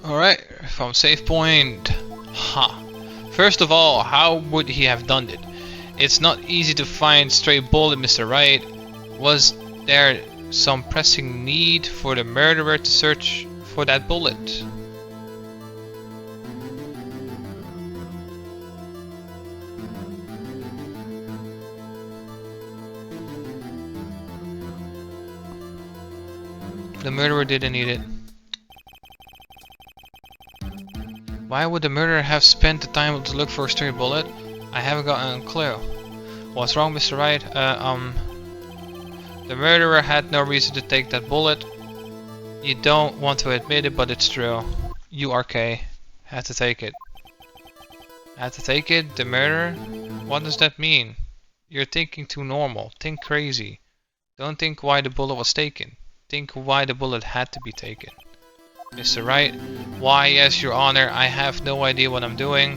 Alright, from save point. Ha. First of all, how would he have done it? It's not easy to find stray bullet, Mr. Wright. Was there some pressing need for the murderer to search for that bullet? The murderer didn't need it. Why would the murderer have spent the time to look for a stray bullet? I haven't gotten a clue. What's wrong, Mr. Wright? The murderer had no reason to take that bullet. You don't want to admit it, but it's true. You, RK, had to take it. Had to take it? The murderer? What does that mean? You're thinking too normal. Think crazy. Don't think why the bullet was taken. Think why the bullet had to be taken. Mr. Wright? Why, yes, Your Honor, I have no idea what I'm doing.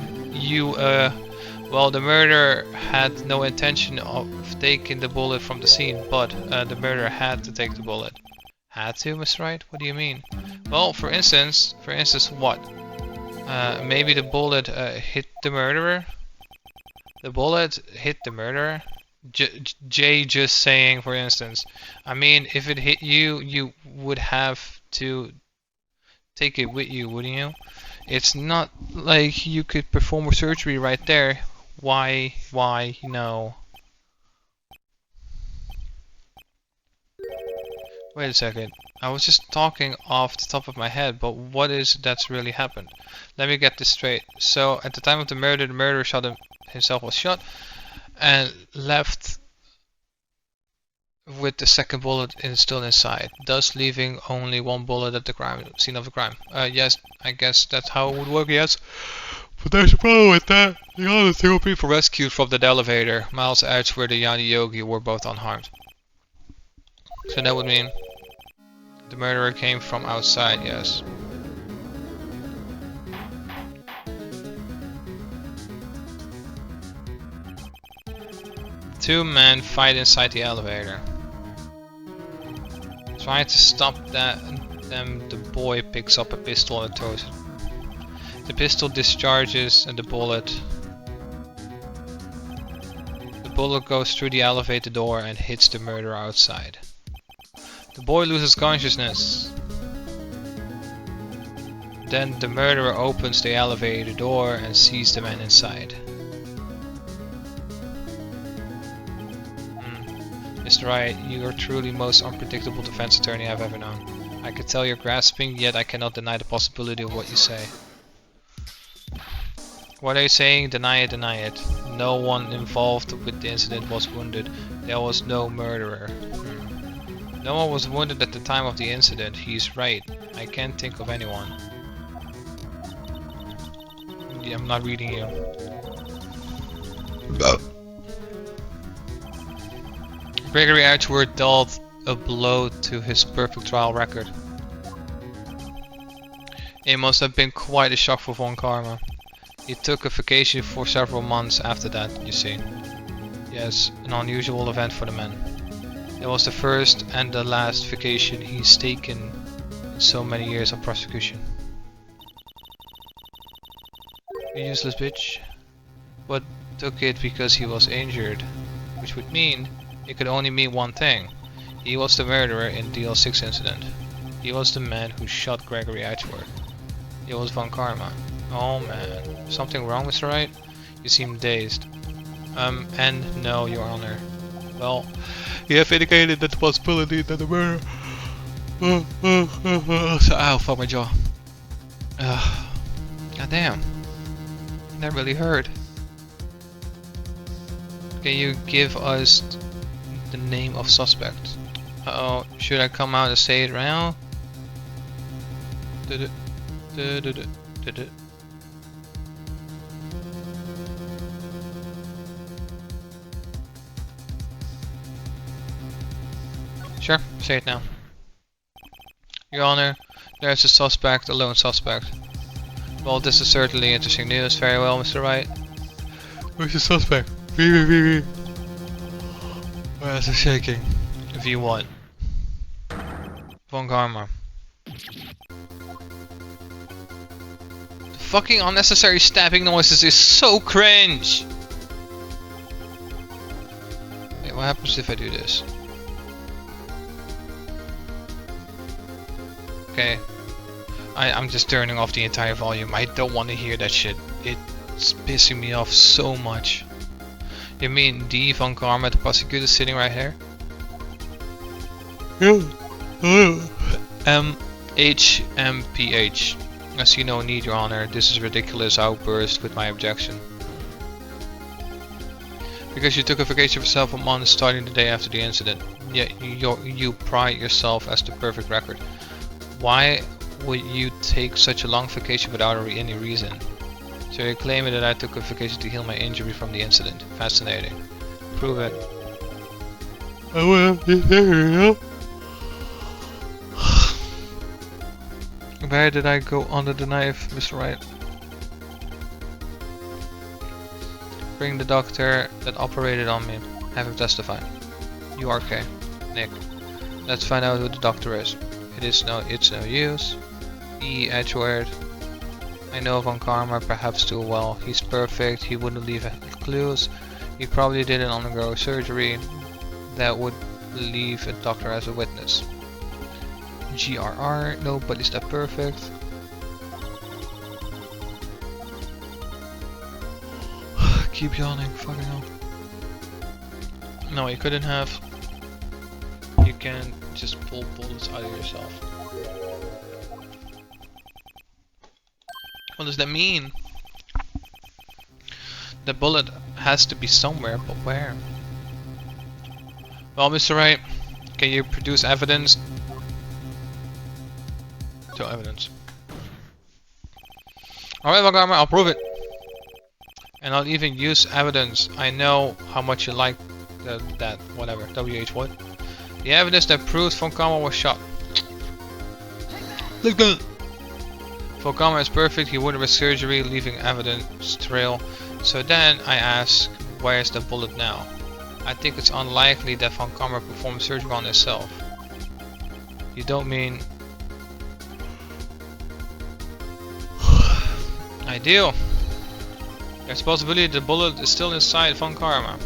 Well, the murderer had no intention of taking the bullet from the scene, but the murderer had to take the bullet. Had to, Mr. Wright? What do you mean? Well, for instance, what? Maybe the bullet hit the murderer? The bullet hit the murderer? Jay just saying, for instance. I mean, if it hit you, you would have to take it with you, wouldn't you? It's not like you could perform a surgery right there. Why, no. Wait a second. I was just talking off the top of my head, but what is it that's really happened? Let me get this straight. So, at the time of the murderer himself was shot and left with the second bullet still inside, thus leaving only one bullet at the scene of the crime. Yes, I guess that's how it would work, yes. But there's a problem with that. The other two people rescued from that elevator, miles edge where the Yanni Yogi were both unharmed. So that would mean the murderer came from outside, yes. Two men fight inside the elevator. Trying to stop them, the boy picks up a pistol and throws it. The pistol discharges and the bullet goes through the elevator door and hits the murderer outside. The boy loses consciousness. Then the murderer opens the elevator door and sees the man inside. Mr. Wright, you are truly the most unpredictable defense attorney I've ever known. I can tell you're grasping, yet I cannot deny the possibility of what you say. What are you saying? Deny it, deny it. No one involved with the incident was wounded. There was no murderer. No one was wounded at the time of the incident. He's right. I can't think of anyone. Yeah, I'm not reading you. Gregory Edgeworth dealt a blow to his perfect trial record. It must have been quite a shock for Von Karma. He took a vacation for several months after that, you see. Yes, an unusual event for the man. It was the first and the last vacation he's taken in so many years of prosecution. You useless bitch. But took it because he was injured, which would mean it could only mean one thing. He was the murderer in the DL6 incident. He was the man who shot Gregory Edgeworth. It was Von Karma. Oh man. Something wrong, Mr. Wright? You seem dazed. And no, Your Honor. Well, you have indicated that the possibility that the murderer... Ow, fuck my jaw. God damn. That really hurt. Can you give us the name of suspect? Uh-oh, should I come out and say it now? Sure, say it now. Your Honor, there's a suspect, a lone suspect. Well, this is certainly interesting news. Very well, Mr. Wright. Where's the suspect? V. Where's the shaking? V1. Von Karma. fucking unnecessary stabbing noises is so cringe! Wait, what happens if I do this? Okay. I'm just turning off the entire volume. I don't want to hear that shit. It's pissing me off so much. You mean D von Karma, the prosecutor, sitting right here? HMPH. I see no need, Your Honor. This is a ridiculous outburst with my objection. Because you took a vacation for several months starting the day after the incident. Yet you pride yourself as the perfect record. Why would you take such a long vacation without any reason? So you're claiming that I took a vacation to heal my injury from the incident. Fascinating. Prove it. Where did I go under the knife, Mr. Wright? Bring the doctor that operated on me. Have him testify. You are okay. Nick. Let's find out who the doctor is. It's no use. E. Edgeworth. I know Von Karma perhaps too well. He's perfect. He wouldn't leave clues. He probably didn't undergo surgery that would leave a doctor as a witness. GRR. Nobody's that perfect. Keep yawning. Fucking hell. No, you couldn't have. You can just pull bullets out of yourself. What does that mean? The bullet has to be somewhere, but where? Well, Mr. Wright, can you produce evidence? To evidence. Alright, Von Karma, I'll prove it. And I'll even use evidence. I know how much you like that, whatever, WH what? The evidence that proves Von Karma was shot. Look good. Von Karma is perfect, he wouldn't risk surgery, leaving evidence trail. So then I ask, where's the bullet now? I think it's unlikely that Von Karma performed surgery on himself. You don't mean... Ideal. There's a possibility the bullet is still inside Von Karma.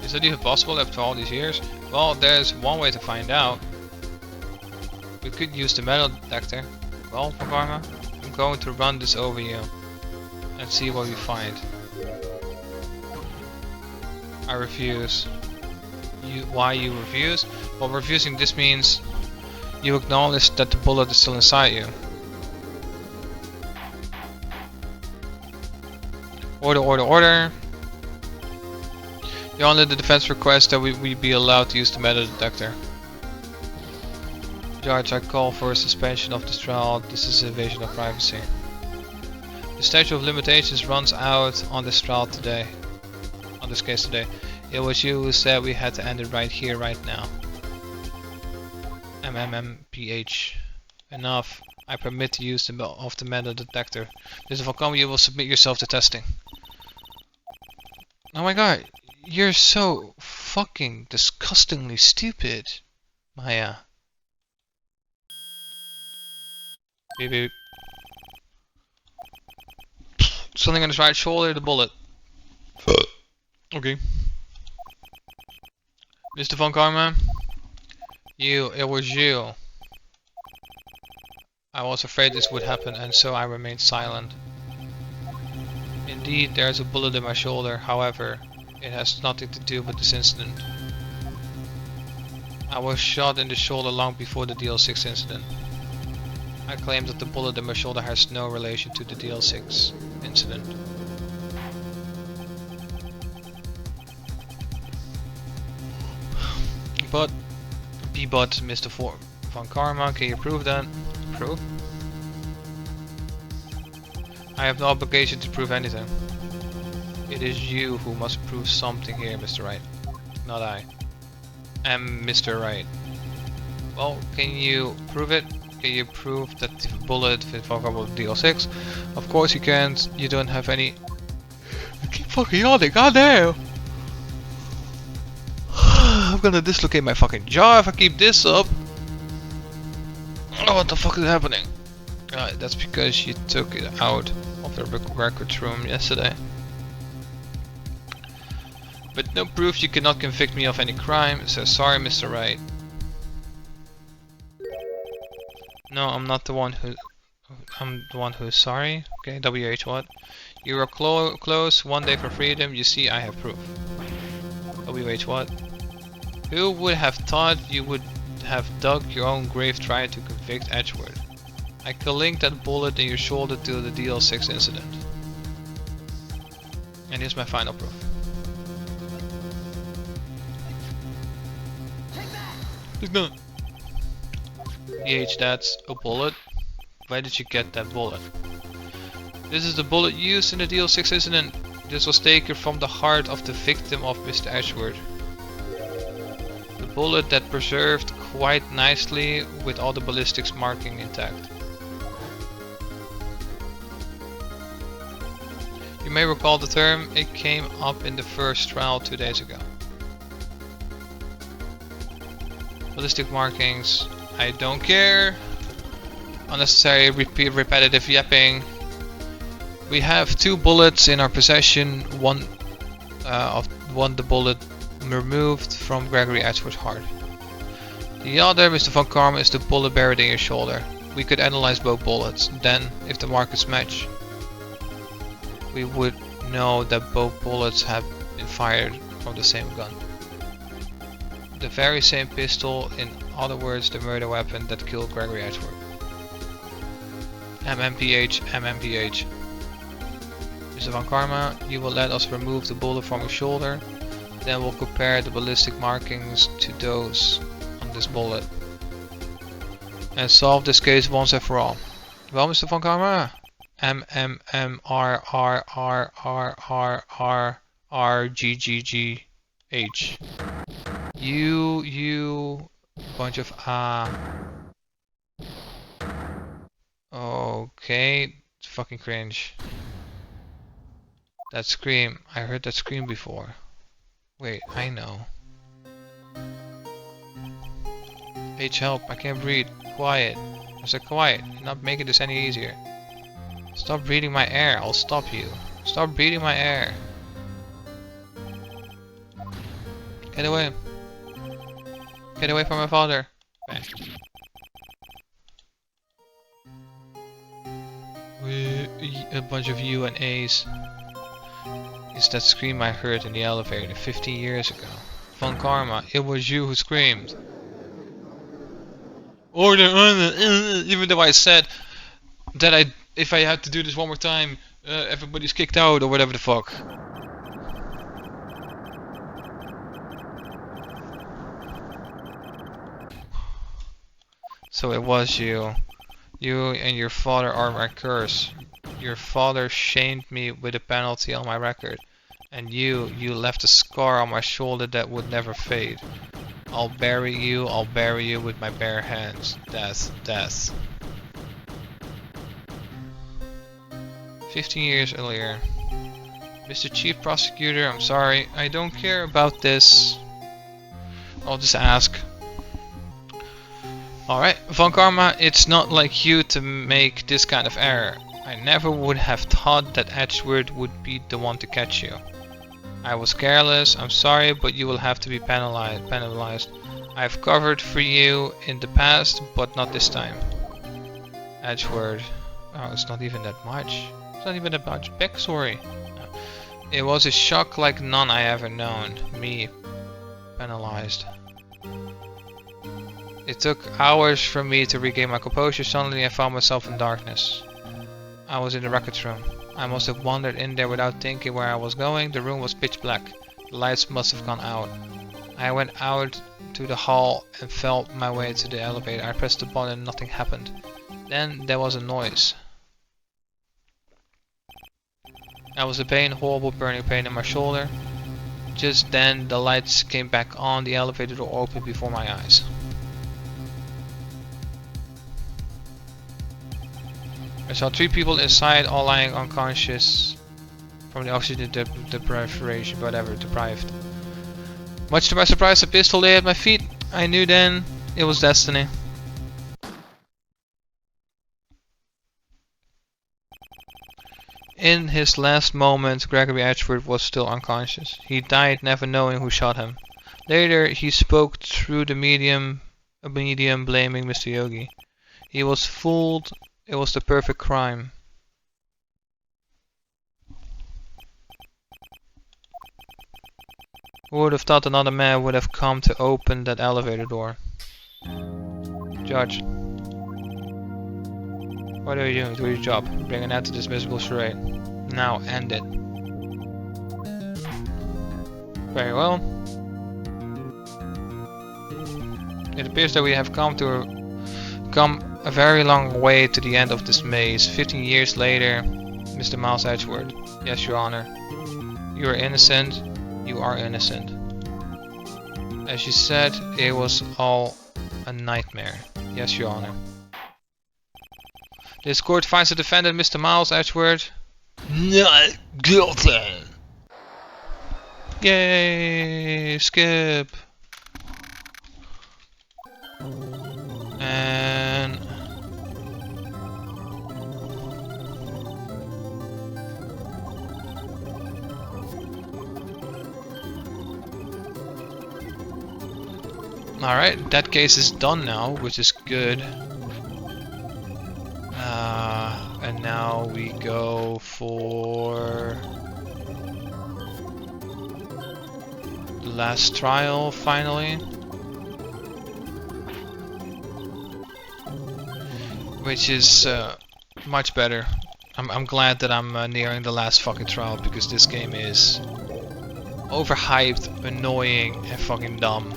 Is that even possible after all these years? Well, there's one way to find out. We could use the metal detector. Well, Von Karma, I'm going to run this over you and see what we find. I refuse. Why you refuse? Well, refusing this means you acknowledge that the bullet is still inside you. Order, order, order. Your Honor, the defense requests that we be allowed to use the metal detector. Judge, I call for a suspension of this trial. This is invasion of privacy. The statute of limitations runs out on this trial today. On this case today. It was you who said we had to end it right here, right now. MMMPH. Enough. I permit the use of the metal detector. Mr. Von Karma, you will submit yourself to testing. Oh my god. You're so fucking disgustingly stupid, Maya. Beep beep. Something on his right shoulder, the bullet. Okay. Mr. Von Karma, it was you. I was afraid this would happen, and so I remained silent. Indeed, there is a bullet in my shoulder, however, it has nothing to do with this incident. I was shot in the shoulder long before the DL6 incident. I claim that the bullet in my shoulder has no relation to the DL6 incident. But, Mr. Von Karma, can you prove that? Prove? I have no obligation to prove anything. It is you who must prove something here, Mr. Wright. Not I. I'm Mr. Wright. Well, can you prove it? Can you prove that the bullet fit Von Karma with DL6? Of course you can't. You don't have any... I keep fucking yawning, goddamn! I'm gonna dislocate my fucking jaw if I keep this up. Oh, what the fuck is happening? That's because you took it out of the records room yesterday. But no proof, you cannot convict me of any crime, so sorry, Mr. Wright. No, I'm not the one who... I'm the one who's sorry. Okay, WH what? You were close, 1 day for freedom, you see I have proof. WH what? Who would have thought you would have dug your own grave trying to convict Edgeworth? I can link that bullet in your shoulder to the DL6 incident. And here's my final proof. It's done. that's a bullet. Where did you get that bullet? This is the bullet used in the DL6 incident. This was taken from the heart of the victim of Mr. Edgeworth. The bullet that preserved quite nicely with all the ballistics marking intact. You may recall the term, it came up in the first trial 2 days ago. Ballistic markings, I don't care. Unnecessary repetitive yapping. We have 2 bullets in our possession, one the bullet removed from Gregory Edgeworth's heart. The other, Mr. Von Karma, is the bullet buried in your shoulder. We could analyze both bullets, then if the markings match, we would know that both bullets have been fired from the same gun. The very same pistol, in other words the murder weapon that killed Gregory Edgeworth. MMPH, MMPH. Mr. Von Karma, you will let us remove the bullet from your shoulder, then we'll compare the ballistic markings to those on this bullet and solve this case once and for all. Well, Mr. Von Karma? MMMRRRRRRGGGH. You bunch of Okay, it's fucking cringe. That scream, I heard that scream before. Wait, I know. H, help, I can't breathe. Quiet. I said quiet, you're not making this any easier. Stop breathing my air, I'll stop you. Stop breathing my air. Get away. Get away from my father. Bang. A bunch of U and A's. It's that scream I heard in the elevator 15 years ago. Von Karma, it was you who screamed. Order, even though I said that if I had to do this one more time, everybody's kicked out or whatever the fuck. So it was you. You and your father are my curse. Your father shamed me with a penalty on my record. And you left a scar on my shoulder that would never fade. I'll bury you with my bare hands. Death, death. 15 years earlier. Mr. Chief Prosecutor, I'm sorry, I don't care about this. I'll just ask. Alright, Von Karma, it's not like you to make this kind of error. I never would have thought that Edgeworth would be the one to catch you. I was careless, I'm sorry, but you will have to be penalized. I've covered for you in the past, but not this time. Edgeworth. Oh, it's not even that much. It's not even that much backstory. No. It was a shock like none I ever known. Me. Penalized. It took hours for me to regain my composure. Suddenly I found myself in darkness. I was in the records room. I must have wandered in there without thinking where I was going. The room was pitch black. The lights must have gone out. I went out to the hall and felt my way to the elevator. I pressed the button and nothing happened. Then there was a noise. I was a pain, horrible burning pain in my shoulder. Just then the lights came back on. The elevator door opened before my eyes. I saw 3 people inside, all lying unconscious from the oxygen deprivation, whatever, deprived. Much to my surprise, a pistol lay at my feet. I knew then it was destiny. In his last moments, Gregory Edgeworth was still unconscious. He died never knowing who shot him. Later, he spoke through the medium blaming Mr. Yogi. He was fooled. It was the perfect crime. Who would have thought another man would have come to open that elevator door? Judge. What are you doing? Do your job. Bring an end to this miserable charade. Now end it. Very well. It appears that we have come a very long way to the end of this maze. 15 years later, Mr. Miles Edgeworth. Yes, Your Honor. You are innocent. You are innocent. As you said, it was all a nightmare. Yes, Your Honor. This court finds the defendant, Mr. Miles Edgeworth, not guilty. Yay! Skip. And alright, that case is done now, which is good. And now we go for the last trial, finally. Which is much better. I'm glad that I'm nearing the last fucking trial, because this game is overhyped, annoying, and fucking dumb.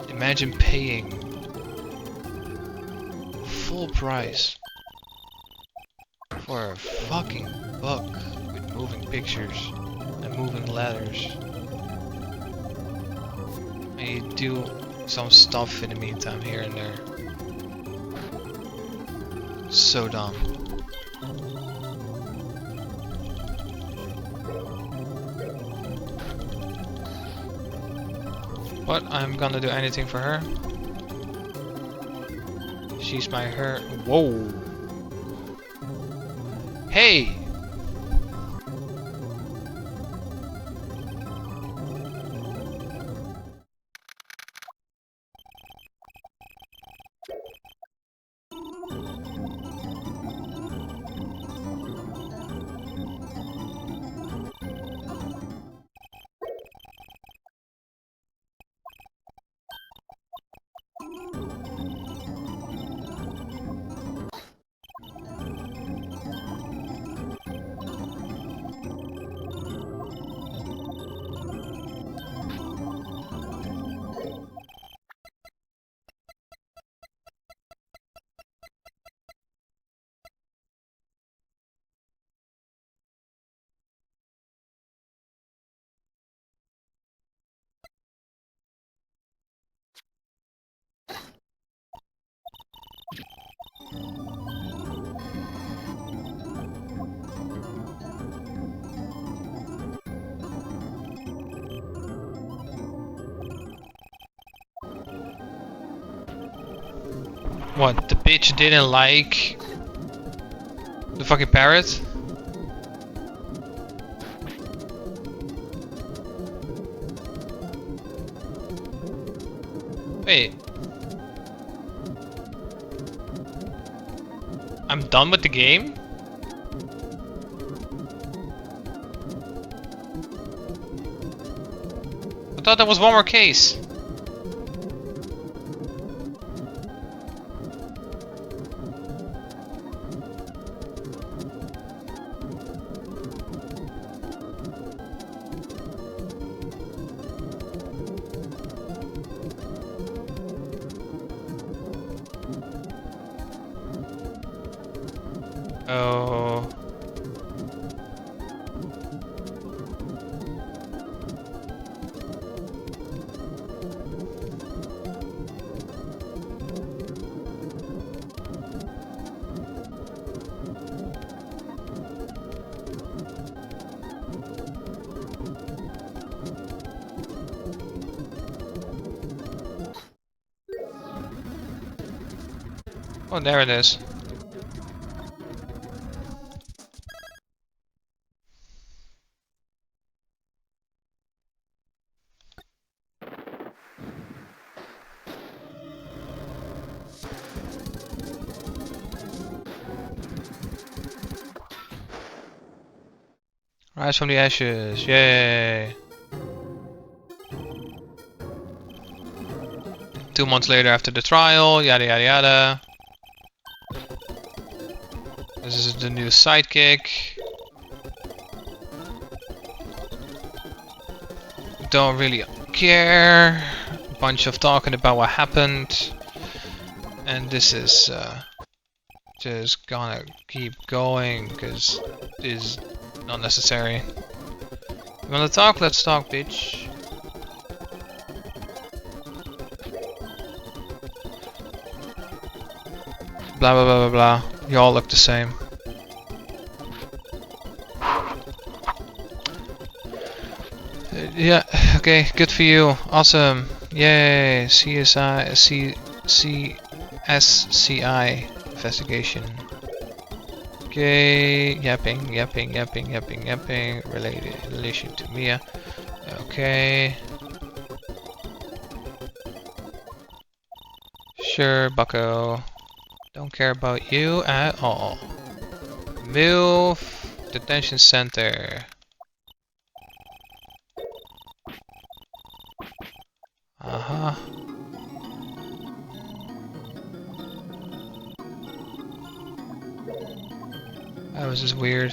Imagine paying full price for a fucking book with moving pictures and moving letters. And you do some stuff in the meantime here and there. So dumb. But I'm gonna do anything for her. She's my her. Whoa. Hey! What, the bitch didn't like the fucking parrot? Wait. I'm done with the game? I thought there was one more case. Oh. Oh, there it is. Rise from the ashes, yay! 2 months later after the trial, yada yada yada. This is the new sidekick. Don't really care. A bunch of talking about what happened. And this is just gonna keep going because it's not necessary. You wanna talk? Let's talk, bitch. Blah blah blah blah blah. You all look the same. Yeah, okay, good for you. Awesome. Yay, CSCI investigation. Okay, yapping, relation to Mia. Okay. Sure, bucko. Don't care about you at all. MILF Detention Center. Uh-huh. That was just weird.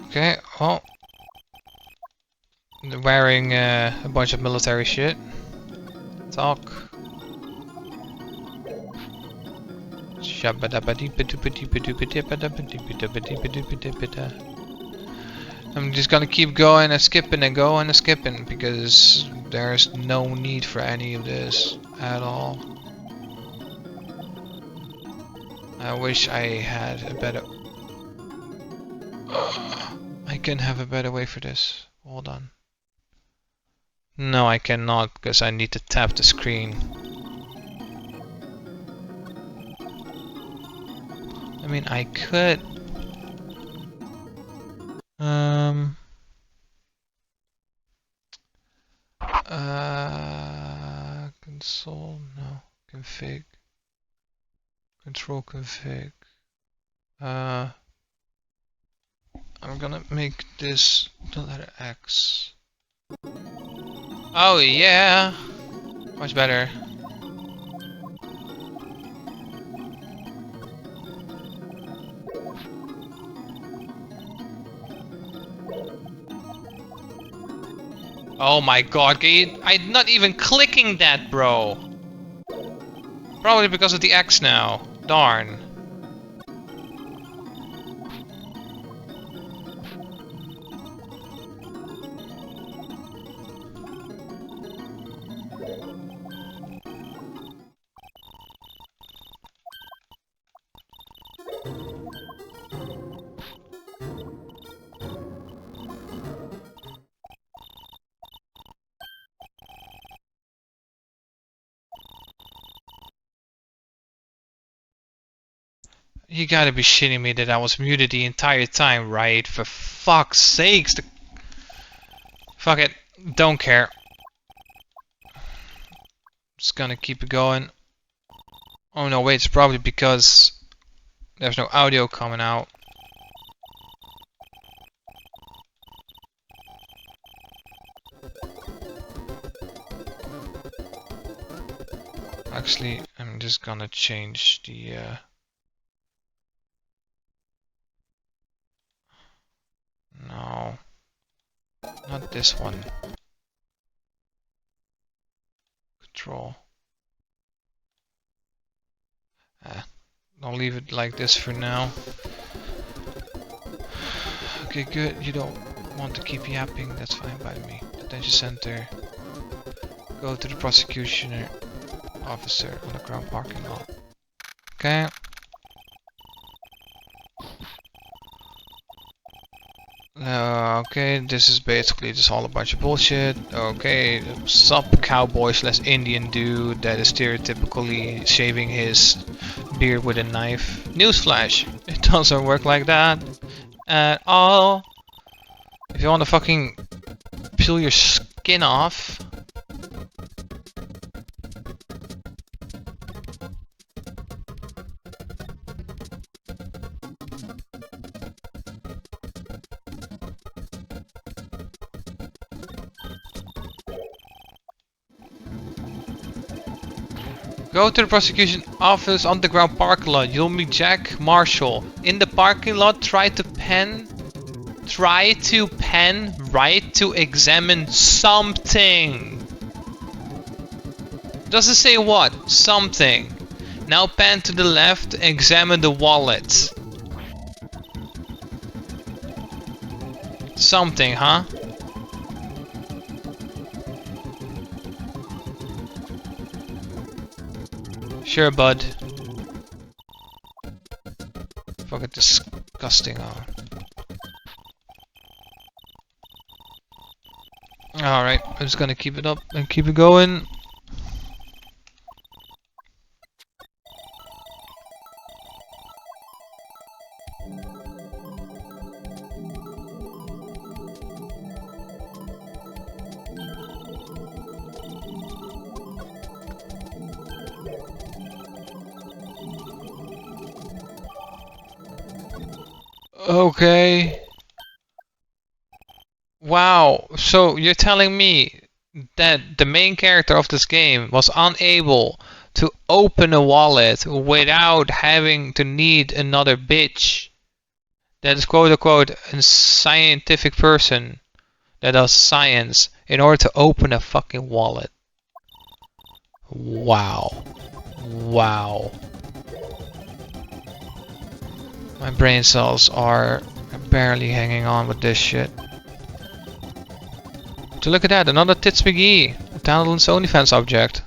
Okay, well. They're wearing a bunch of military shit. Talk. I'm just gonna keep going and skipping and going and skipping because there's no need for any of this at all. I wish I had a better... I can have a better way for this. Hold on. No, I cannot because I need to tap the screen. I mean, I could... console, no, config, control config. I'm gonna make this the letter X. Oh yeah, much better. Oh my god, I'm not even clicking that, bro. Probably because of the X now. Darn. You gotta be shitting me that I was muted the entire time, right? For fuck's sakes. Fuck it. Don't care. Just gonna keep it going. Oh no, wait, it's probably because there's no audio coming out. Actually, I'm just gonna change the no, not this one. Control. I'll leave it like this for now. Okay, good. You don't want to keep yapping. That's fine by me. Detention center. Go to the prosecution officer on the ground parking lot. Okay. Okay, this is basically just all a bunch of bullshit. Okay, sub cowboy / Indian dude that is stereotypically shaving his beard with a knife. Newsflash, it doesn't work like that at all. If you want to fucking peel your skin off, Go to the prosecution office underground parking lot. You'll meet Jack Marshall. In the parking lot, try to pen Wright to examine something. Doesn't say what. Something. Now pan to the left, examine the wallet. Something, huh? Sure, bud. Fucking disgusting. Alright, I'm just gonna keep it up and keep it going. Okay. Wow, so you're telling me that the main character of this game was unable to open a wallet without having to need another bitch that is quote unquote a scientific person that does science in order to open a fucking wallet. Wow. Wow. My brain cells are barely hanging on with this shit. So look at that, another Tits McGee, a Talon's OnlyFans object.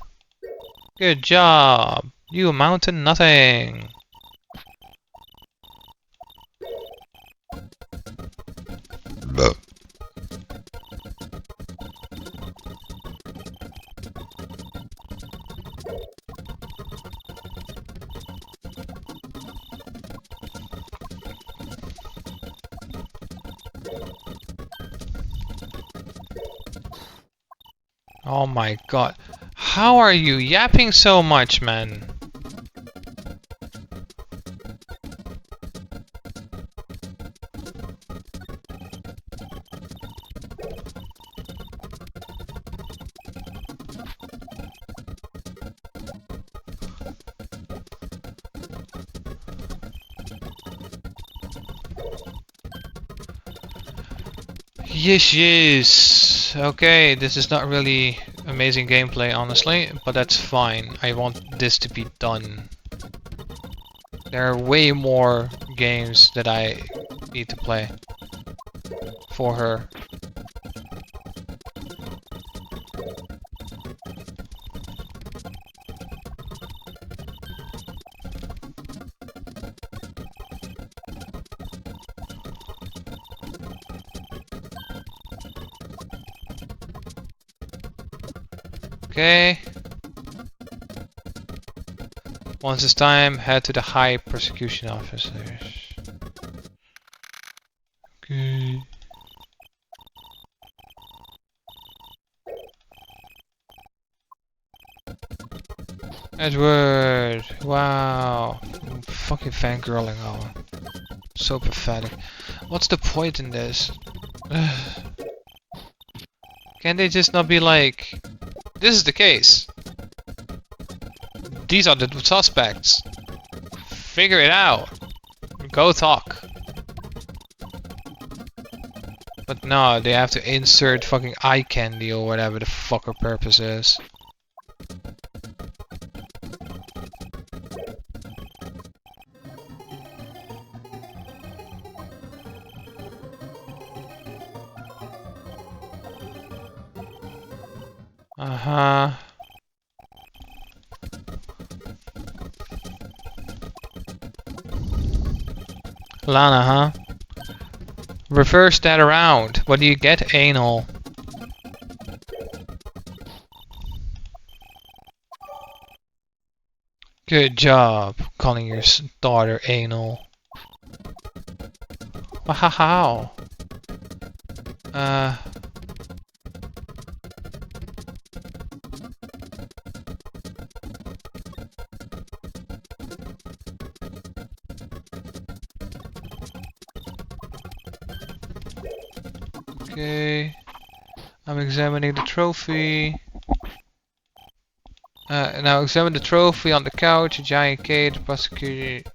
Good job, you amount to nothing. Oh my god. How are you yapping so much, man? Yes. Okay, this is not really amazing gameplay, honestly, but that's fine. I want this to be done. There are way more games that I need to play for her. Okay. Once it's time, head to the high prosecution officers. Okay. Edward! Wow! I'm fucking fangirling on. So pathetic. What's the point in this? Can't they just not be like, this is the case. These are the suspects. Figure it out. Go talk. But no, they have to insert fucking eye candy or whatever the fuck her purpose is. Uh-huh. Lana, huh? Reverse that around. What do you get? Anal. Good job calling your daughter anal. Wow. Okay. I'm examining the trophy. Now examine the trophy on the couch, a giant cake, the prosecutor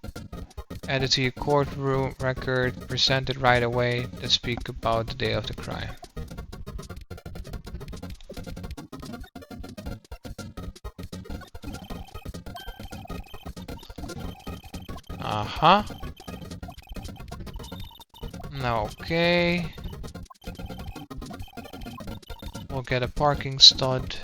added to your courtroom record, presented right away, that speak about the day of the crime. Uh-huh. Now, okay. We'll get a parking stud.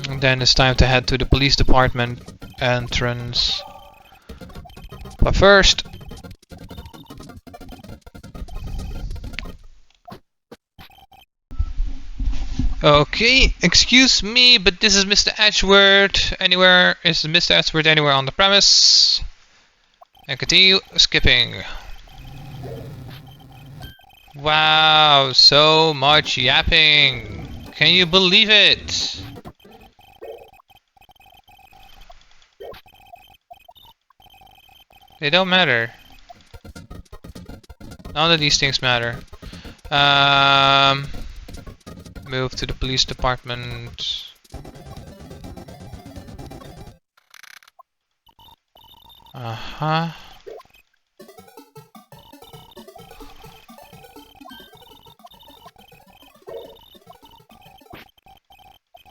And then it's time to head to the police department entrance. But first... Okay, excuse me, but this is Mr. Edgeworth. Is Mr. Edgeworth anywhere on the premise? And continue skipping. Wow, so much yapping. Can you believe it? They don't matter. None of these things matter. Move to the police department. Uh-huh.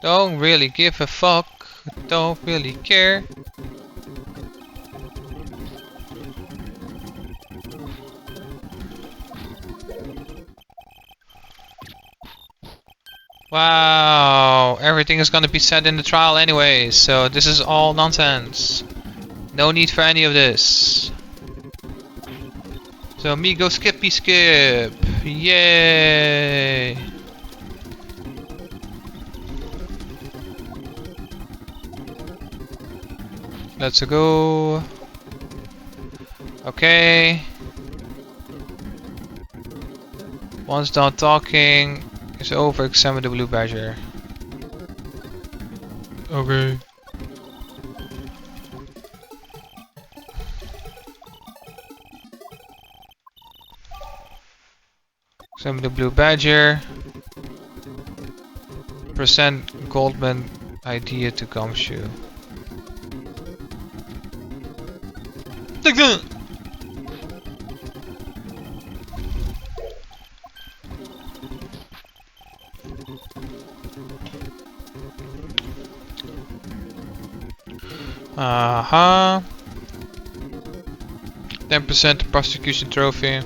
Don't really give a fuck. Don't really care. Wow, everything is gonna be said in the trial anyway, so this is all nonsense. No need for any of this. So me go skippy skip. Yay! Let's go. Okay. Once done talking, it's over. Examine the blue badger. Okay. Examine the blue badger. Present Goldman idea to Gumshoe. Uh-huh. Then present the prosecution trophy.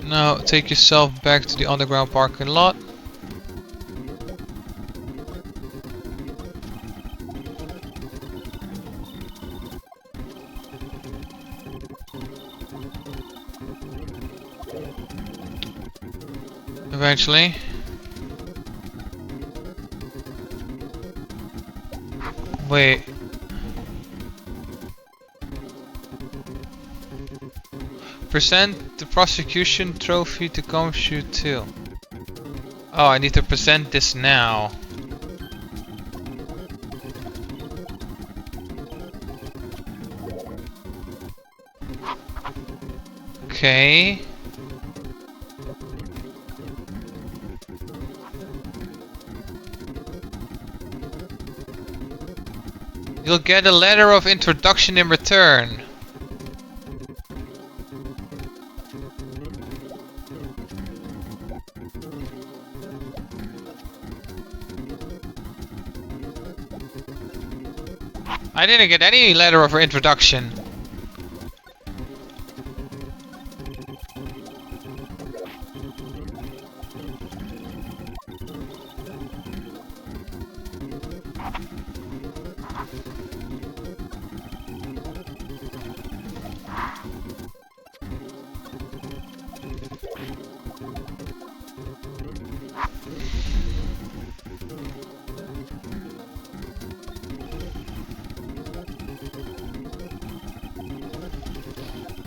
Now take yourself back to the underground parking lot. Eventually. Wait. Present the prosecution trophy to Gumshoe too. Oh, I need to present this now. Okay. You'll get a letter of introduction in return. I didn't get any letter of introduction.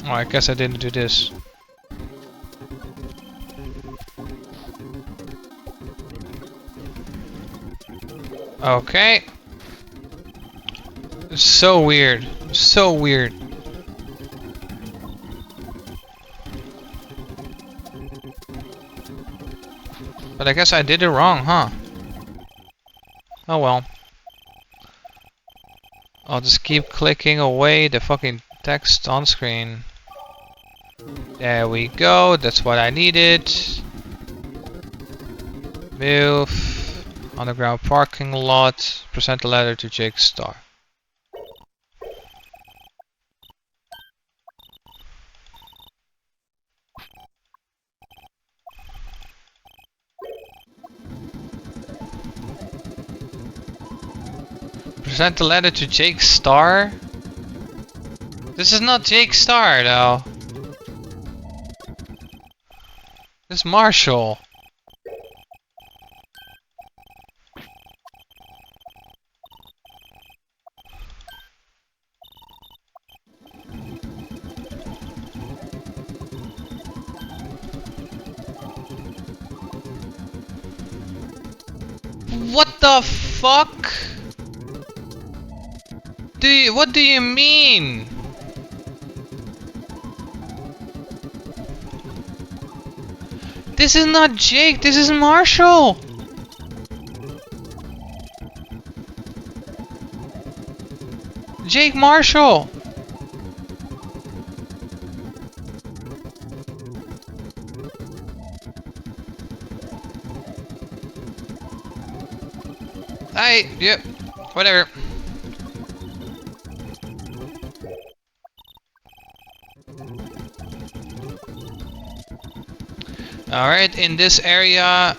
Oh, I guess I didn't do this. Okay. So weird. So weird. But I guess I did it wrong, huh? Oh well. I'll just keep clicking away the fucking text on screen. There we go. That's what I needed. Move. Underground parking lot. Present the letter to Jake Star. Present the letter to Jake Star? This is not Jake Star though. This is Marshall. What the fuck? What do you mean? This is not Jake, this is Marshall! Jake Marshall! Yep, whatever. Alright, in this area,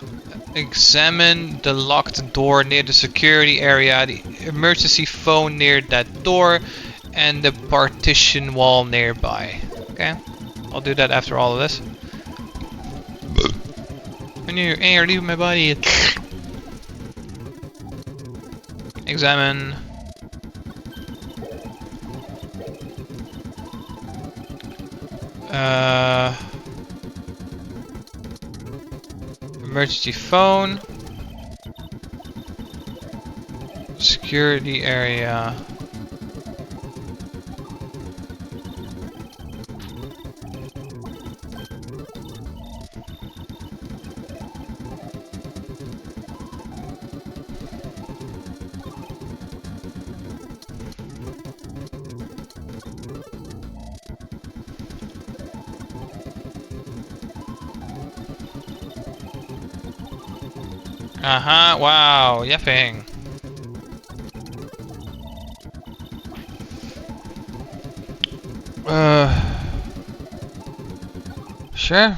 examine the locked door near the security area, the emergency phone near that door, and the partition wall nearby. Okay, I'll do that after all of this. And you're leaving my body. Examine. Emergency phone. Security area. Wow, yapping. Sure.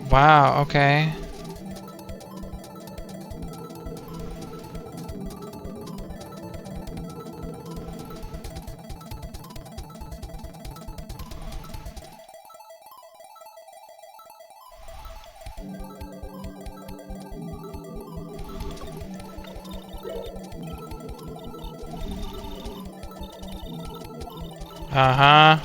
Wow, okay. Uh-huh.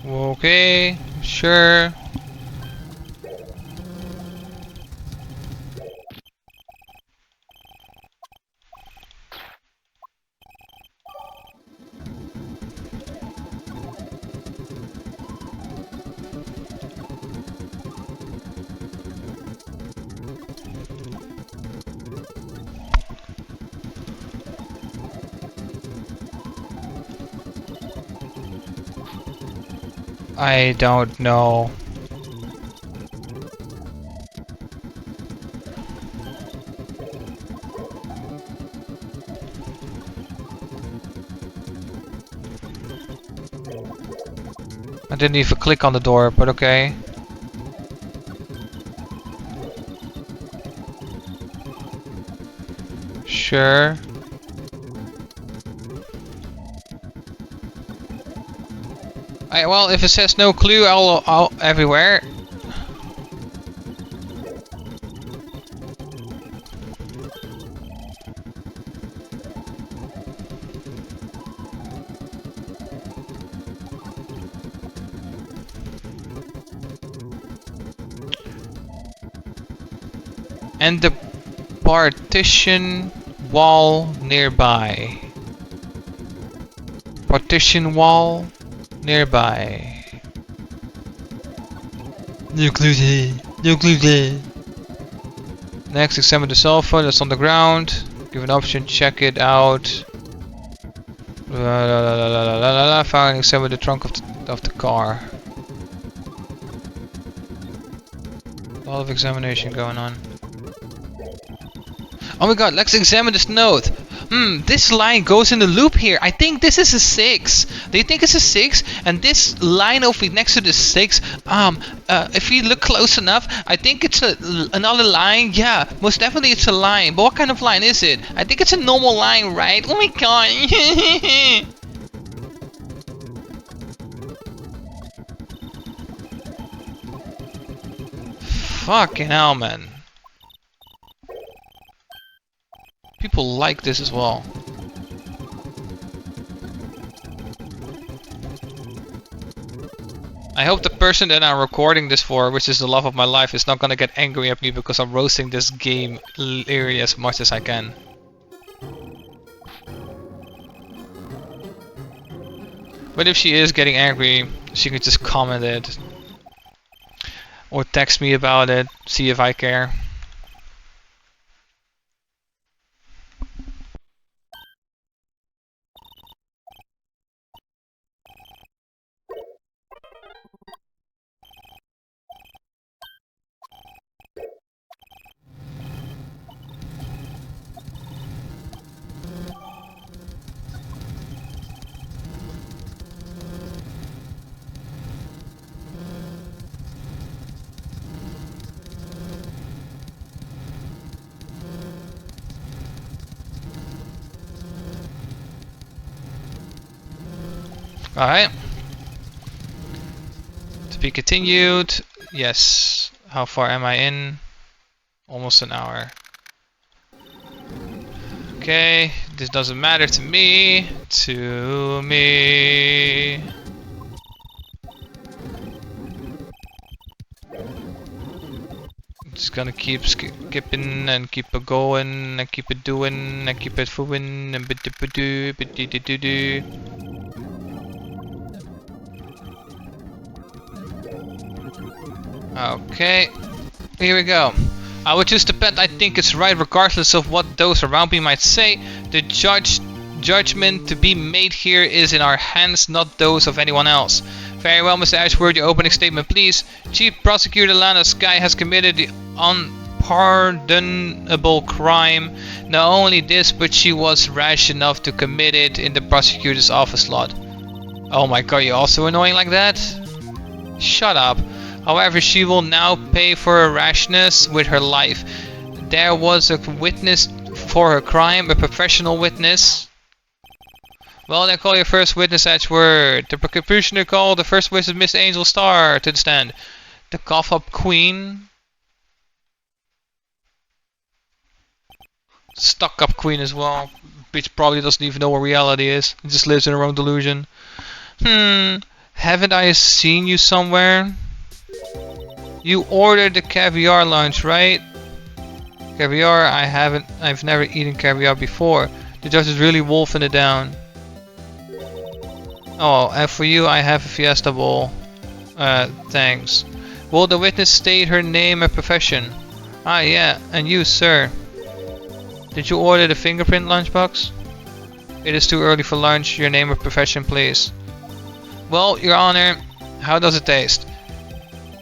Okay, sure. I don't know. I didn't even click on the door, but okay. Sure. Well, if it says no clue, I'll everywhere. And the partition wall nearby. Partition wall nearby. No clues here. No clues there. Next, examine the cell phone that's on the ground. Give an option, check it out. Found and examine the trunk of the car. A lot of examination going on. Oh my god, let's examine this note. This line goes in the loop here. I think this is a 6. Do you think it's a 6? And this line over next to the 6, if you look close enough, I think it's another line. Yeah, most definitely it's a line. But what kind of line is it? I think it's a normal line, right? Oh my god. Fucking hell, man. People like this as well. I hope the person that I'm recording this for, which is the love of my life, is not gonna get angry at me because I'm roasting this game literally as much as I can. But if she is getting angry, she can just comment it. Or text me about it, see if I care. Alright. To be continued. Yes. How far am I in? Almost an hour. Okay. This doesn't matter to me. Just gonna keep skipping and keep it going and keep it doing and keep it moving and do. Okay, here we go. I would choose the pet I think is right regardless of what those around me might say. The judgment to be made here is in our hands, not those of anyone else. Very well, Mr. Ashworth, your opening statement please. Chief Prosecutor Lana Sky has committed the unpardonable crime. Not only this, but she was rash enough to commit it in the prosecutor's office slot. Oh my god, you're also annoying like that? Shut up. However, she will now pay for her rashness with her life. There was a witness for her crime, a professional witness. Well, then call your first witness, Edgeworth. The prosecutioner called the first witness, Miss Angel Star, to the stand. The cough-up queen. Stuck-up queen as well. Bitch probably doesn't even know what reality is. It just lives in her own delusion. Haven't I seen you somewhere? You ordered the caviar lunch, right? Caviar? I've never eaten caviar before. The judge is really wolfing it down. Oh, and for you I have a fiesta bowl. Thanks. Will the witness state her name and profession? Ah, yeah, and you, sir. Did you order the fingerprint lunchbox? It is too early for lunch. Your name and profession, please. Well, Your Honor, how does it taste?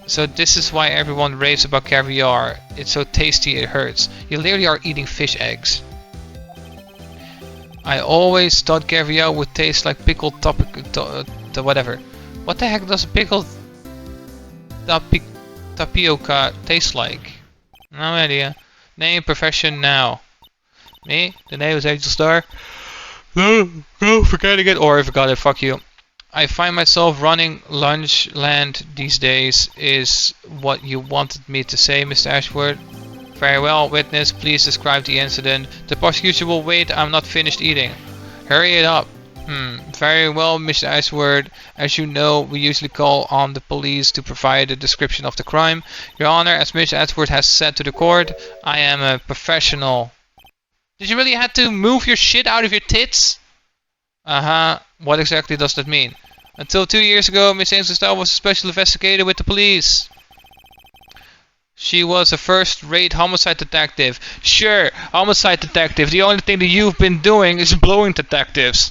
So this is why everyone raves about caviar. It's so tasty it hurts. You literally are eating fish eggs. I always thought caviar would taste like pickled whatever. What the heck does pickled tapioca taste like? No idea. Name, profession now. Me? The name is Angel Star. No, no, forgetting it. Or if I got it, fuck you. I find myself running lunch land these days is what you wanted me to say, Mr. Ashworth. Very well, witness, please describe the incident. The prosecution will wait, I'm not finished eating. Hurry it up. Very well, Mr. Ashworth. As you know, we usually call on the police to provide a description of the crime. Your Honor, as Mr. Ashworth has said to the court, I am a professional. Did you really have to move your shit out of your tits? Uh-huh. What exactly does that mean? Until 2 years ago, Miss Angel Star was a special investigator with the police. She was a first-rate homicide detective. Sure, homicide detective. The only thing that you've been doing is blowing detectives.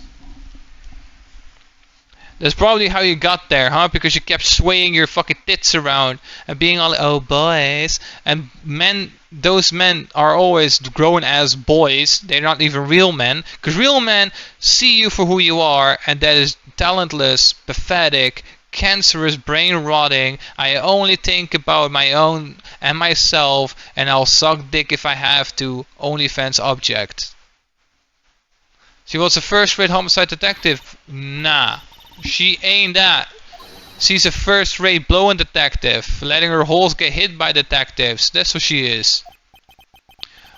That's probably how you got there, huh? Because you kept swaying your fucking tits around and being all, oh boys. And men, those men are always grown as boys. They're not even real men. Because real men see you for who you are, and that is talentless, pathetic, cancerous, brain rotting. I only think about my own and myself, and I'll suck dick if I have to. OnlyFans object. She was a first-rate homicide detective. Nah. She ain't that. She's a first-rate blowing detective, letting her holes get hit by detectives. That's what she is.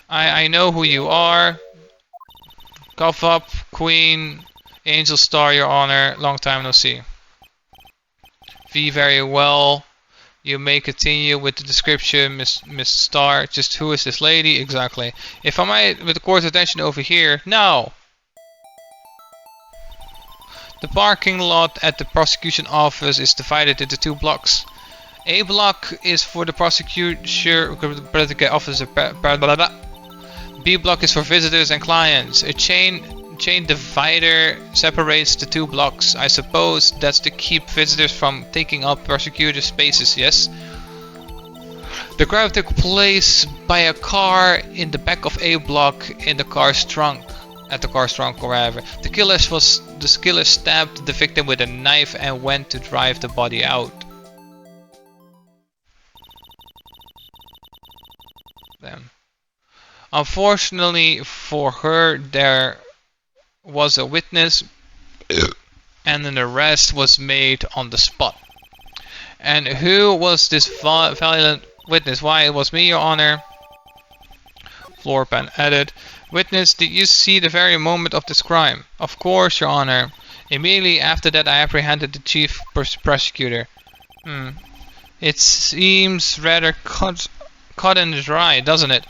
I know who you are. Cough up, Queen, Angel Star, Your Honor. Long time no see. V, very well. You may continue with the description, Miss Star. Just who is this lady? Exactly. If I might, with the court's attention over here. No! The parking lot at the prosecution office is divided into 2 blocks. A block is for the prosecutor officer. B block is for visitors and clients. A chain divider separates the 2 blocks. I suppose that's to keep visitors from taking up prosecutor spaces, yes? The crime took place by a car in the back of A block in the car's trunk. At the car's trunk or wherever. The killer stabbed the victim with a knife and went to drive the body out. Damn. Unfortunately for her, there was a witness and an arrest was made on the spot. And who was this valiant witness? Why, it was me, Your Honor. Floorpan added. Witness, did you see the very moment of this crime? Of course, Your Honor. Immediately after that, I apprehended the chief prosecutor. It seems rather cut and dry, doesn't it?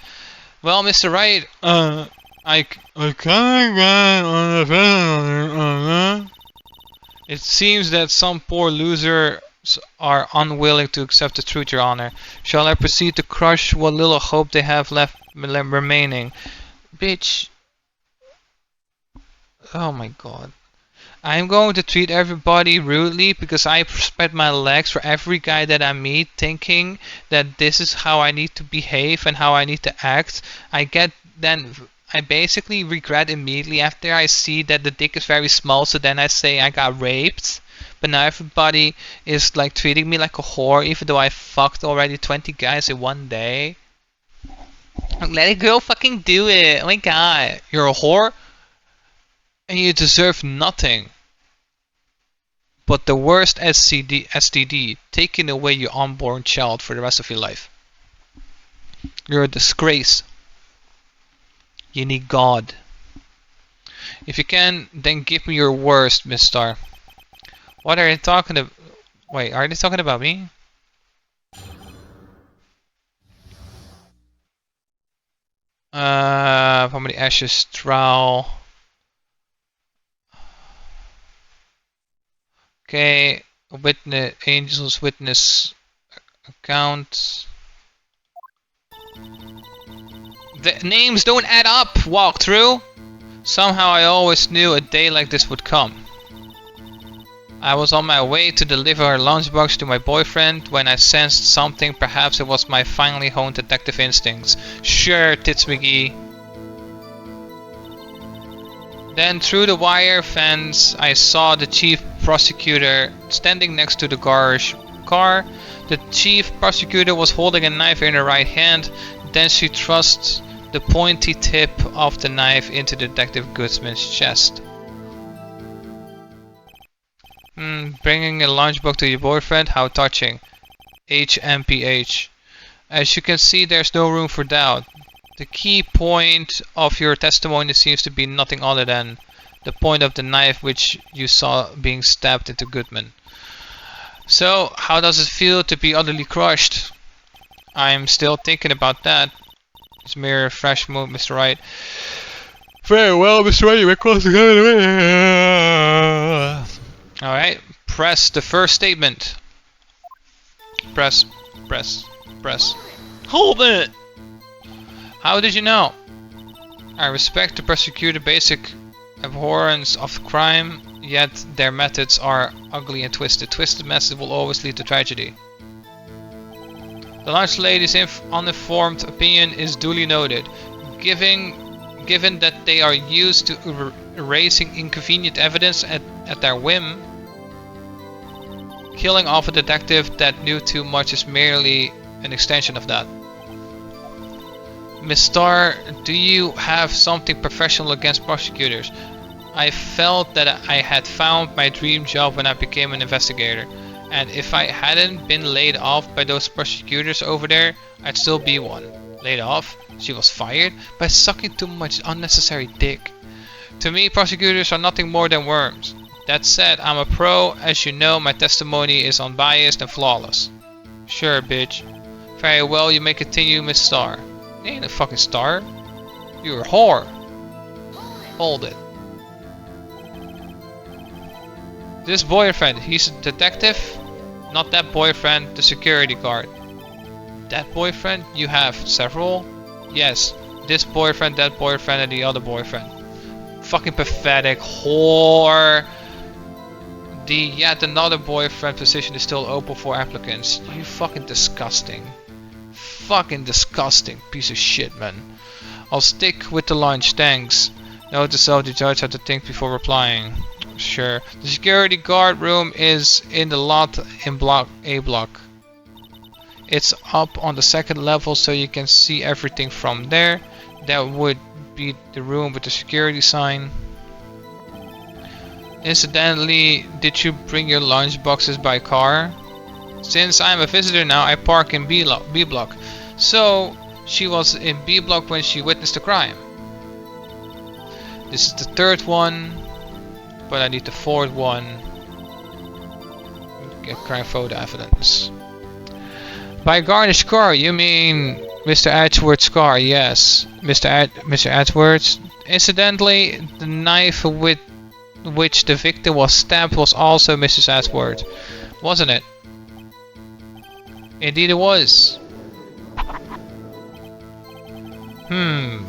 Well, Mr. Wright, I kinda got on the fence. It seems that some poor losers are unwilling to accept the truth, Your Honor. Shall I proceed to crush what little hope they have left remaining? Bitch. Oh my god. I'm going to treat everybody rudely because I spread my legs for every guy that I meet, thinking that this is how I need to behave and how I need to act. I basically regret immediately after I see that the dick is very small, so then I say I got raped. But now everybody is like treating me like a whore, even though I fucked already 20 guys in one day. Let a girl fucking do it. Oh my god. You're a whore and you deserve nothing but the worst STD, taking away your unborn child for the rest of your life. You're a disgrace. You need God. If you can, then give me your worst, Miss Star. What are they talking about? Wait, are they talking about me? From the ashes trowel. Okay, witness, Angel's witness account. The names don't add up, walkthrough. Somehow I always knew a day like this would come. I was on my way to deliver her lunchbox to my boyfriend when I sensed something. Perhaps it was my finely honed detective instincts. Sure, Tits McGee. Then through the wire fence I saw the chief prosecutor standing next to the garage car. The chief prosecutor was holding a knife in her right hand. Then she thrust the the pointy tip of the knife into Detective Goodsman's chest. Bringing a lunchbox to your boyfriend, how touching. HMPH. As you can see, there's no room for doubt. The key point of your testimony seems to be nothing other than the point of the knife which you saw being stabbed into Goodman. So, how does it feel to be utterly crushed? I'm still thinking about that. It's mere fresh move, Mr. Wright. Very well, Mr. Wright, we're close to coming away. Alright, press the first statement. Press. Hold it! How did you know? I respect the prosecutor's basic abhorrence of crime, yet their methods are ugly and twisted. Twisted methods will always lead to tragedy. The lunch lady's uninformed opinion is duly noted. Given that they are used to erasing inconvenient evidence at their whim, killing off a detective that knew too much is merely an extension of that. Miss Starr, do you have something professional against prosecutors? I felt that I had found my dream job when I became an investigator, and if I hadn't been laid off by those prosecutors over there, I'd still be one. Laid off? She was fired by sucking too much unnecessary dick. To me, prosecutors are nothing more than worms. That said, I'm a pro. As you know, my testimony is unbiased and flawless. Sure, bitch. Very well, you may continue, Miss Starr. You ain't a fucking star. You're a whore. Hold it. This boyfriend, he's a detective? Not that boyfriend, the security guard. That boyfriend? You have several? Yes, this boyfriend, that boyfriend, and the other boyfriend. Fucking pathetic whore. The yet another boyfriend position is still open for applicants. You fucking disgusting. Fucking disgusting piece of shit, man. I'll stick with the lunch, thanks. Note to self, the judge had to think before replying. Sure. The security guard room is in the lot in block A block. It's up on the second level so you can see everything from there. That would be the room with the security sign. Incidentally, did you bring your lunch boxes by car? Since I'm a visitor now, I park in B block. So, she was in B block when she witnessed the crime. This is the third one, but I need the fourth one. Get crime photo evidence. By Garnish car, you mean Mr. Edgeworth's car? Yes, Mr. Edgeworth's. Incidentally, the knife with which the victim was stabbed was also Mrs. Edgeworth, wasn't it? Indeed it was.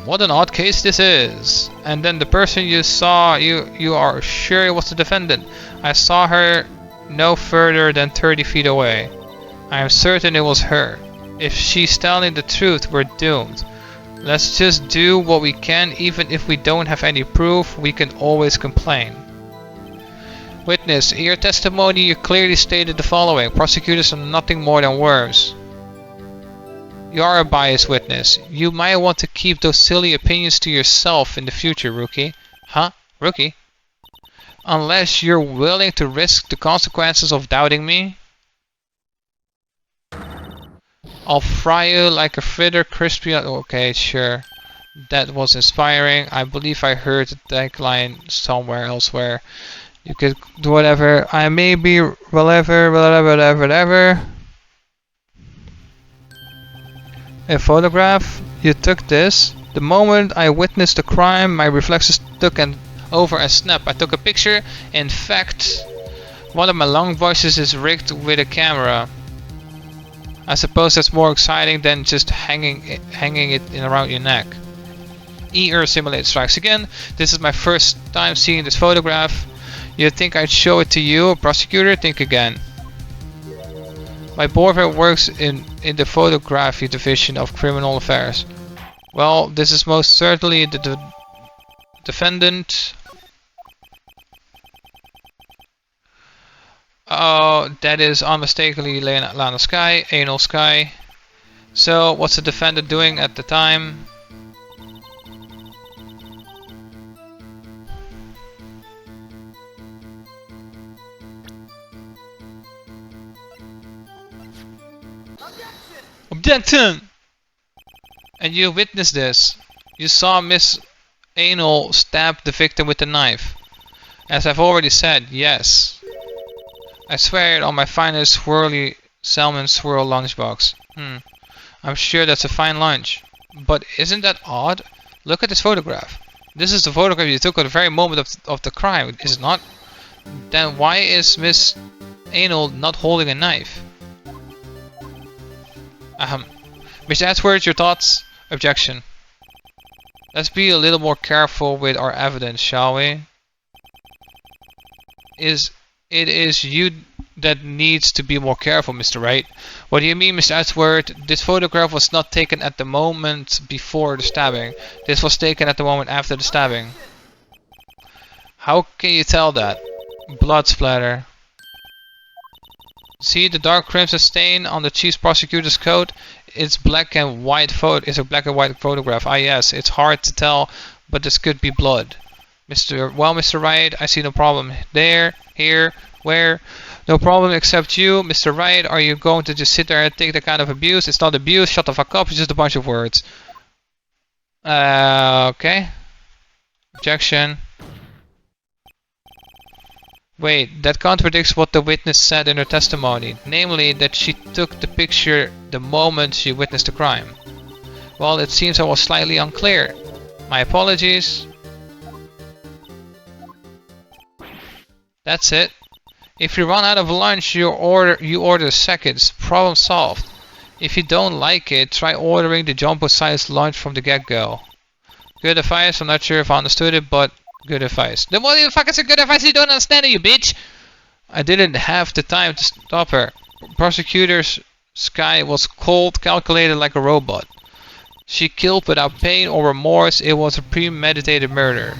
What an odd case this is. And then the person you saw, you are sure it was the defendant. I saw her no further than 30 feet away. I am certain it was her. If she's telling the truth, we're doomed. Let's just do what we can. Even if we don't have any proof, we can always complain. Witness, in your testimony you clearly stated the following. Prosecutors are nothing more than worms. You are a biased witness. You might want to keep those silly opinions to yourself in the future, rookie. Huh? Rookie? Unless you're willing to risk the consequences of doubting me. I'll fry you like a fritter, crispy. Okay, sure. That was inspiring. I believe I heard the tagline somewhere elsewhere. You could do whatever. I may be whatever. A photograph? You took this? The moment I witnessed the crime, my reflexes took over and snapped. I took a picture. In fact, one of my long voices is rigged with a camera. I suppose that's more exciting than just hanging it around your neck. ER simulated strikes again. This is my first time seeing this photograph. You'd think I'd show it to you, prosecutor? Think again. My boyfriend works in the photography division of criminal affairs. Well, this is most certainly the defendant. Oh, that is unmistakably Lana Sky, Anal Sky. So, what's the defendant doing at the time? Objection! And you witnessed this. You saw Miss Anal stab the victim with the knife. As I've already said, yes. I swear it on my finest swirly salmon swirl lunchbox. I'm sure that's a fine lunch. But isn't that odd? Look at this photograph. This is the photograph you took at the very moment of the crime, is it not? Then why is Miss Anal not holding a knife? Mr. Edwards, your thoughts? Objection. Let's be a little more careful with our evidence, shall we? It is you that needs to be more careful, Mr. Wright. What do you mean, Mr. Edwards? This photograph was not taken at the moment before the stabbing. This was taken at the moment after the stabbing. How can you tell that? Blood splatter. See the dark crimson stain on the chief prosecutor's coat? It's black and white It's a black and white photograph. Ah yes, it's hard to tell, but this could be blood. Mr. Wright, I see no problem. There, here, where? No problem except you, Mr. Wright. Are you going to just sit there and take that kind of abuse? It's not abuse. Shut the fuck up. It's just a bunch of words. Okay. Objection. Wait, that contradicts what the witness said in her testimony, namely that she took the picture the moment she witnessed the crime. Well, it seems I was slightly unclear. My apologies. That's it. If you run out of lunch, you order seconds. Problem solved. If you don't like it, try ordering the jumbo-sized lunch from the get-go. Good advice. I'm not sure if I understood it, but good advice. Then what the fuck is a good advice? You don't understand it, you bitch! I didn't have the time to stop her. Prosecutor's Sky was cold, calculated like a robot. She killed without pain or remorse. It was a premeditated murder.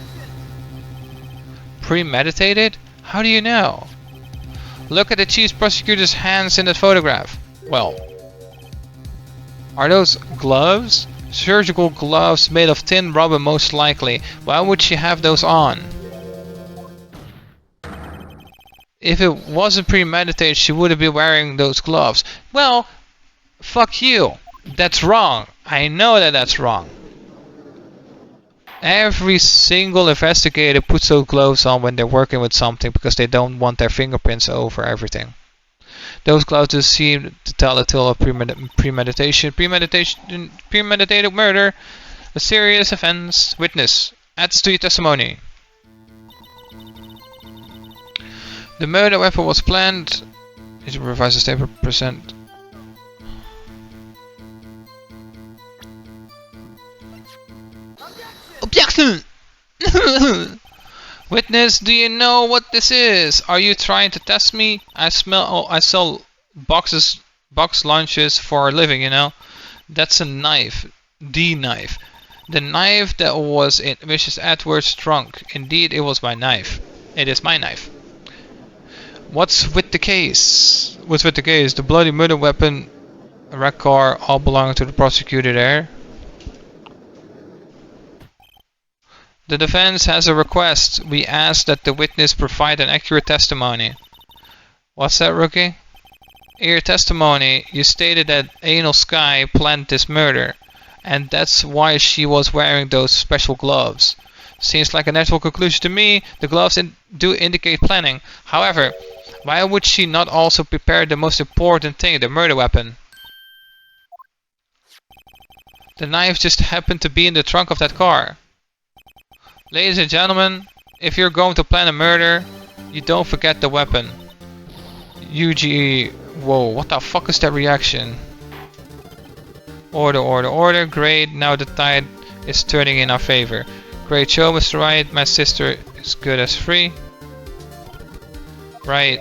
Premeditated? How do you know? Look at the chief prosecutor's hands in that photograph. Well, are those gloves? Surgical gloves made of thin rubber most likely. Why would she have those on? If it wasn't premeditated, she would have been wearing those gloves. Well, fuck you. That's wrong. I know that that's wrong. Every single investigator puts those gloves on when they're working with something because they don't want their fingerprints over everything. Those gloves just seem to tell a tale of premeditation. Premeditated murder, a serious offense. Witness, adds to your testimony. The murder weapon was planned. Did you revise the statement? Present. Objection! Witness, do you know what this is? Are you trying to test me? I sell box lunches for a living, you know. That's a knife. The knife. The knife that was in Mrs. Edwards' trunk. Indeed, it was my knife. It is my knife. What's with the case? What's with the case? The bloody murder weapon, a wrecked car, all belonging to the prosecutor there. The defense has a request. We ask that the witness provide an accurate testimony. What's that, rookie? In your testimony, you stated that Anal Sky planned this murder, and that's why she was wearing those special gloves. Seems like a natural conclusion to me. The gloves do indicate planning. However, why would she not also prepare the most important thing, the murder weapon? The knife just happened to be in the trunk of that car. Ladies and gentlemen, if you're going to plan a murder, you don't forget the weapon. UGE. Whoa, what the fuck is that reaction? Order. Great, now the tide is turning in our favor. Great show, Mr. Wright. My sister is good as free. Right.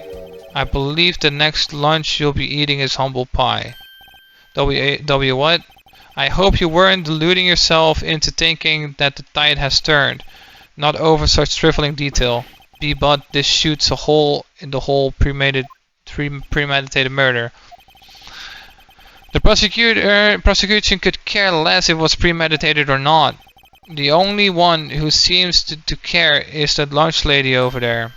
I believe the next lunch you'll be eating is humble pie. W what? I hope you weren't deluding yourself into thinking that the tide has turned. Not over such trifling detail. But this shoots a hole in the whole premeditated murder. The prosecution could care less if it was premeditated or not. The only one who seems to care is that lunch lady over there.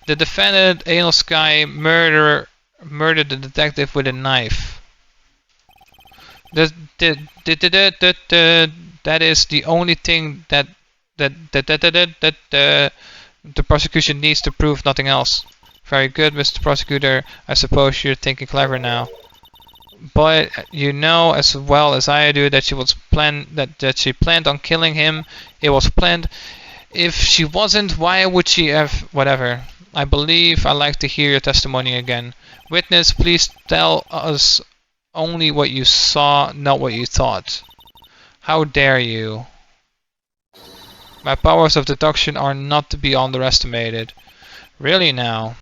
The defendant, Anal Sky, murderer murdered the detective with a knife. That is the only thing that the prosecution needs to prove, nothing else. Very good, Mr. Prosecutor. I suppose you're thinking clever now. But you know as well as I do that she was that she planned on killing him. It was planned. If she wasn't, why would she have... Whatever. I believe I'd like to hear your testimony again. Witness, please tell us only what you saw, not what you thought. How dare you? My powers of deduction are not to be underestimated. Really now?